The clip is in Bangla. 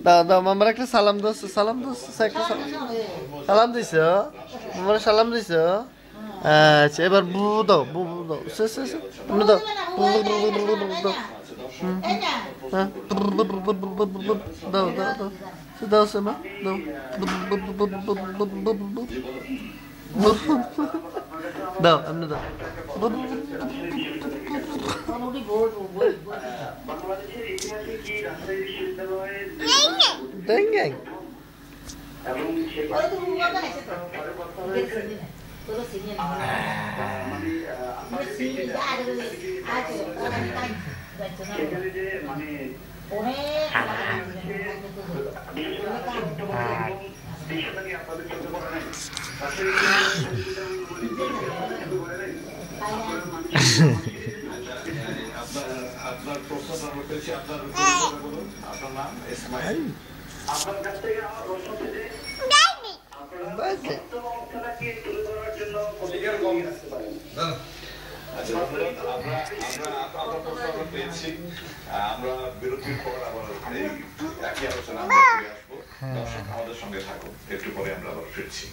দাও দাও মামার একটা সালাম দোস সালাম সালাম দিছ মামার সালাম দিছ আচ্ছা এবার বু দাও বু দাও দাও দাও দাও দাও দাও দাও শোনা দাও দাও এমনি দাও Dengeng. আপনার প্রশ্ন আমরা পেয়েছি আপনার বলুন আপনার নাম ইসমাইল আপনার কাছ থেকে আমার প্রশ্ন থেকে অবস্থাটাকে তুলে ধরার জন্য প্রতিকার কম রাখতে পারেন আচ্ছা আপনার প্রশ্ন আমরা পেয়েছি আমরা বিরতির পর আবার এই একই আলোচনা আমরা ফিরে আসবো দর্শক আমাদের সঙ্গে থাকুন একটু পরে আমরা আবার ফিরছি